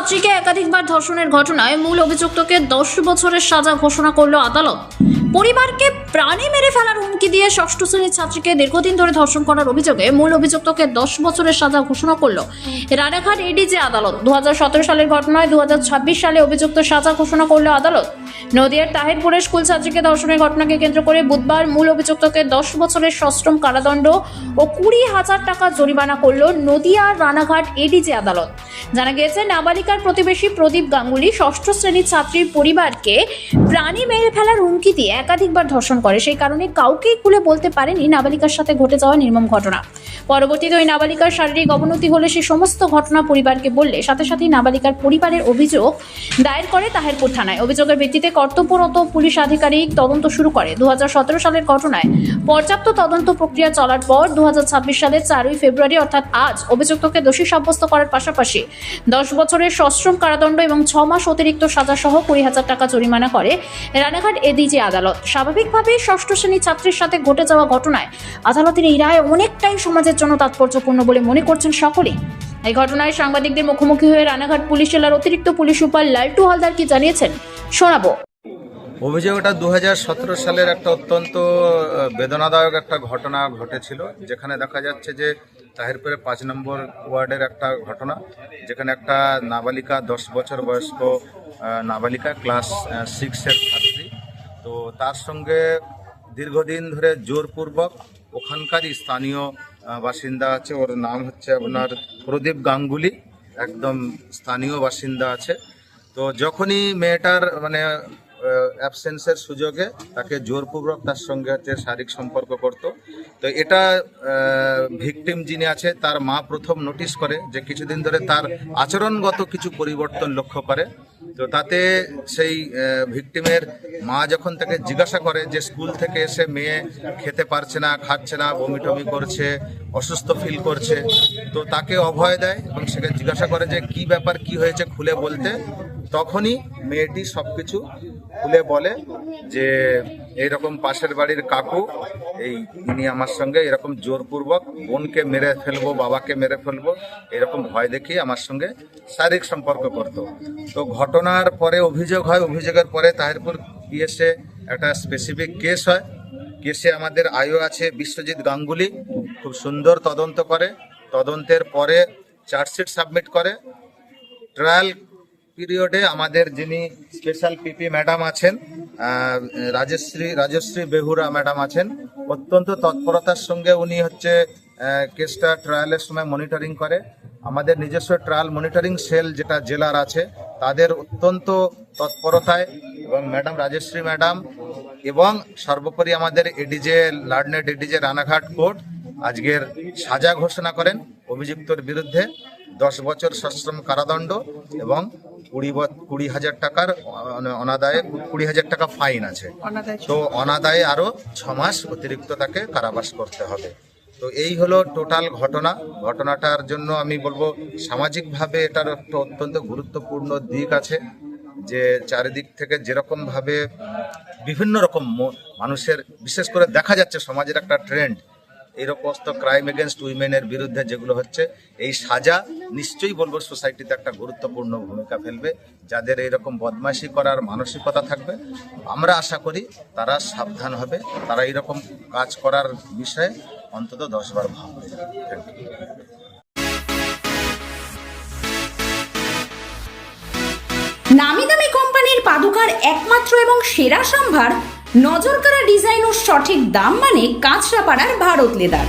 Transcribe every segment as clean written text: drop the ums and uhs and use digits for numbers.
ছাত্রীকে একাধিকবার ধর্ষণের ঘটনায় মূল অভিযুক্তকে 10 বছরের সাজা ঘোষণা করল আদালত। পরিবারকে প্রাণে মেরে ফেলার হুমকি দিয়ে ষষ্ঠ শ্রেণীর ছাত্রীকে দীর্ঘদিন ধরে ধর্ষণ করার অভিযোগে মূল অভিযুক্তকে 10 বছরের সাজা ঘোষণা করল রানাঘাট এডিজে আদালত। 2017 সালের ঘটনায় 2026 সালে অভিযুক্ত সাজা ঘোষণা করল আদালত। নদিয়ার তাহিরপুরে স্কুল ছাত্রীকে ধর্ষণের ঘটনাকে কেন্দ্র করে বুধবার মূল অভিযুক্তকে 10 বছরের সশ্রম কারাদণ্ড ও 20,000 টাকা জরিমানা করল নদিয়ার রানাঘাট এডিজে আদালত। জানা গিয়েছে, নাবালিকার প্রতিবেশী প্রদীপ গাঙ্গুলি ষষ্ঠ শ্রেণীর ছাত্রীর পরিবারকে প্রাণে মেরে ফেলার হুমকি দিয়ে একাধিকবার ধর্ষণ করে। সেই কারণে কাউকেই খুলে বলতে পারেনি নাবালিকার সাথে ঘটে যাওয়া নির্মম ঘটনা। পরবর্তীতে ওই নাবালিকার শারীরিক অবনতি হলে সেই সমস্ত ঘটনা পরিবারকে বললে সাথে সাথেই নাবালিকার পরিবারের অভিযোগ দায়ের করে তাহিরপুর থানায়। অভিযোগের ভিত্তিতে কর্তব্যরত পুলিশ আধিকারিক তদন্ত শুরু করে। 2017 সালের ঘটনায় পর্যাপ্ত তদন্ত প্রক্রিয়া চলার পর 2026 সালের 4 ফেব্রুয়ারি অর্থাৎ আজ অভিযুক্তকে দোষী সাব্যস্ত করার পাশাপাশি 10 বছরের সশ্রম কারাদণ্ড এবং 6 মাস অতিরিক্ত সাজা সহ 20,000 টাকা জরিমানা করে রানাঘাট এডিজে আদালত। স্বাভাবিকভাবেই ষষ্ঠ শ্রেণীর ছাত্রীর সাথে ঘটে যাওয়া ঘটনায় আদালতের এই রায় অনেকটাই সমাজের জন্য তাৎপর্যপূর্ণ বলে মনে করছেন সকলেই। এই ঘটনায় সাংবাদিকদের মুখোমুখি হয়ে রানাঘাট পুলিশ জেলার অতিরিক্ত পুলিশ সুপার লালটু হালদার কি জানিয়েছেন শোনাবো। অভিযোগটা 2017 সালের একটা অত্যন্ত বেদনাদায়ক একটা ঘটনা ঘটেছিল, যেখানে দেখা যাচ্ছে যে তাহিরপুরে 5 নম্বর ওয়ার্ডের একটা ঘটনা, যেখানে একটা নাবালিকা 10 বছর বয়স্ক নাবালিকা ক্লাস 6-এর ছাত্রী, তো তার সঙ্গে দীর্ঘদিন ধরে জোরপূর্বক ওখানকারই স্থানীয় বাসিন্দা আছে, ওর নাম হচ্ছে আপনার প্রদীপ গাঙ্গুলি, একদম স্থানীয় বাসিন্দা আছে। তো যখনই মেয়েটার অ্যাবসেন্সের সুযোগে তাকে জোরপূর্বক তার সঙ্গে শারীরিক সম্পর্ক করত। তো এটা ভিকটিম যিনি আছে তার মা প্রথম নোটিশ করে যে কিছুদিন ধরে তার আচরণগত কিছু পরিবর্তন লক্ষ্য করে। তো তাতে সেই ভিকটিমের মা যখন তাকে জিজ্ঞাসা করে যে স্কুল থেকে এসে মেয়ে খেতে পারছে না, খাচ্ছে না, বমি টমি করছে, অসুস্থ ফিল করছে, তো তাকে অভয় দেয় এবং সেকে জিজ্ঞাসা করে যে কি ব্যাপার, কি হয়েছে খুলে বলতে। তখনই মেয়েটি সবকিছু খুলে বলে যে এইরকম পাশের বাড়ির কাকু ইনি আমার সঙ্গে এরকম জোরপূর্বক বোনকে মেরে ফেলবো, বাবাকে মেরে ফেলবো, এরকম ভয় দেখিয়ে আমার সঙ্গে শারীরিক সম্পর্ক করত। তো ঘটনার পরে অভিযোগ হয়, অভিযোগের পরে তাহিরপুর পিএসএ একটা স্পেসিফিক কেস হয়। কেসে আমাদের আইও আছে বিশ্বজিৎ গাঙ্গুলি, খুব সুন্দর তদন্ত করে। তদন্তের পরে চার্জশিট সাবমিট করে। ট্রায়াল আমাদের যিনি স্পেশাল পিপি ম্যাডাম আছেন, রাজশ্রী বেহুরা ম্যাডাম আছেন, অত্যন্ত তৎপরতার সঙ্গে উনি কেসটা ট্রায়ালের সময় মনিটরিং করে। আমাদের নিজস্ব ট্রায়াল মনিটরিং সেল যেটা জেলার আছে তাদের অত্যন্ত তৎপরতায় এবং ম্যাডাম রাজশ্রী ম্যাডাম এবং সর্বোপরি আমাদের ADJ learned ADJ Ranaghat court আজকের সাজা ঘোষণা করেন অভিযুক্তর বিরুদ্ধে 10 বছর সশ্রম কারাদণ্ড এবং 20,000 টাকার অনাদায়ে 20,000 টাকা ফাইন আছে। তো অনাদায়ে আরো 6 মাস অতিরিক্ত তাকে কারাবাস করতে হবে। তো এই হলো টোটাল ঘটনাটার জন্য আমি বলবো সামাজিকভাবে এটার একটা অত্যন্ত গুরুত্বপূর্ণ দিক আছে, যে চারিদিক থেকে যেরকম ভাবে বিভিন্ন রকম মানুষের বিশেষ করে দেখা যাচ্ছে সমাজের একটা ট্রেন্ড, এইরকম ক্রাইম এগেনস্ট উইমেনের বিরুদ্ধে যেগুলো হচ্ছে, এই সাজা নিশ্চয়ই বলবো সোসাইটিতে একটা গুরুত্বপূর্ণ ভূমিকা ফেলবে। যাদের এইরকম বদমাইশি করার মানসিকতা থাকবে, আমরা আশা করি তারা সাবধান হবে, তারা এইরকম কাজ করার বিষয়ে অন্তত 10 বার ভাববে। নামি দামি কোম্পানির পাদুকার একমাত্র এবং সেরা সম্ভার, নজরকাড়া ডিজাইন ও সঠিক দাম মানে কাঁচরাপাড়ার ভারত লেদার।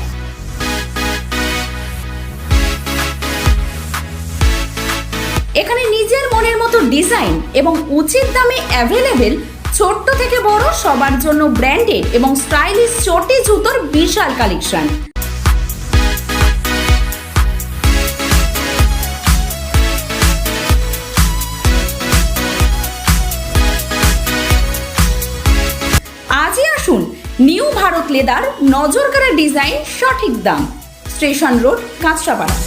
এখানে নিজের মনের মতো ডিজাইন এবং উচিত দামে অ্যাভেলেবেল ছোট্ট থেকে বড় সবার জন্য ব্র্যান্ডেড এবং স্টাইলিশ চটি জুতোর বিশাল কালেকশন। আজই আসুন নিউ ভারত লেদার, নজরকাড়া ডিজাইন, সঠিক দাম, স্টেশন রোড, কাঁচরাপাড়া।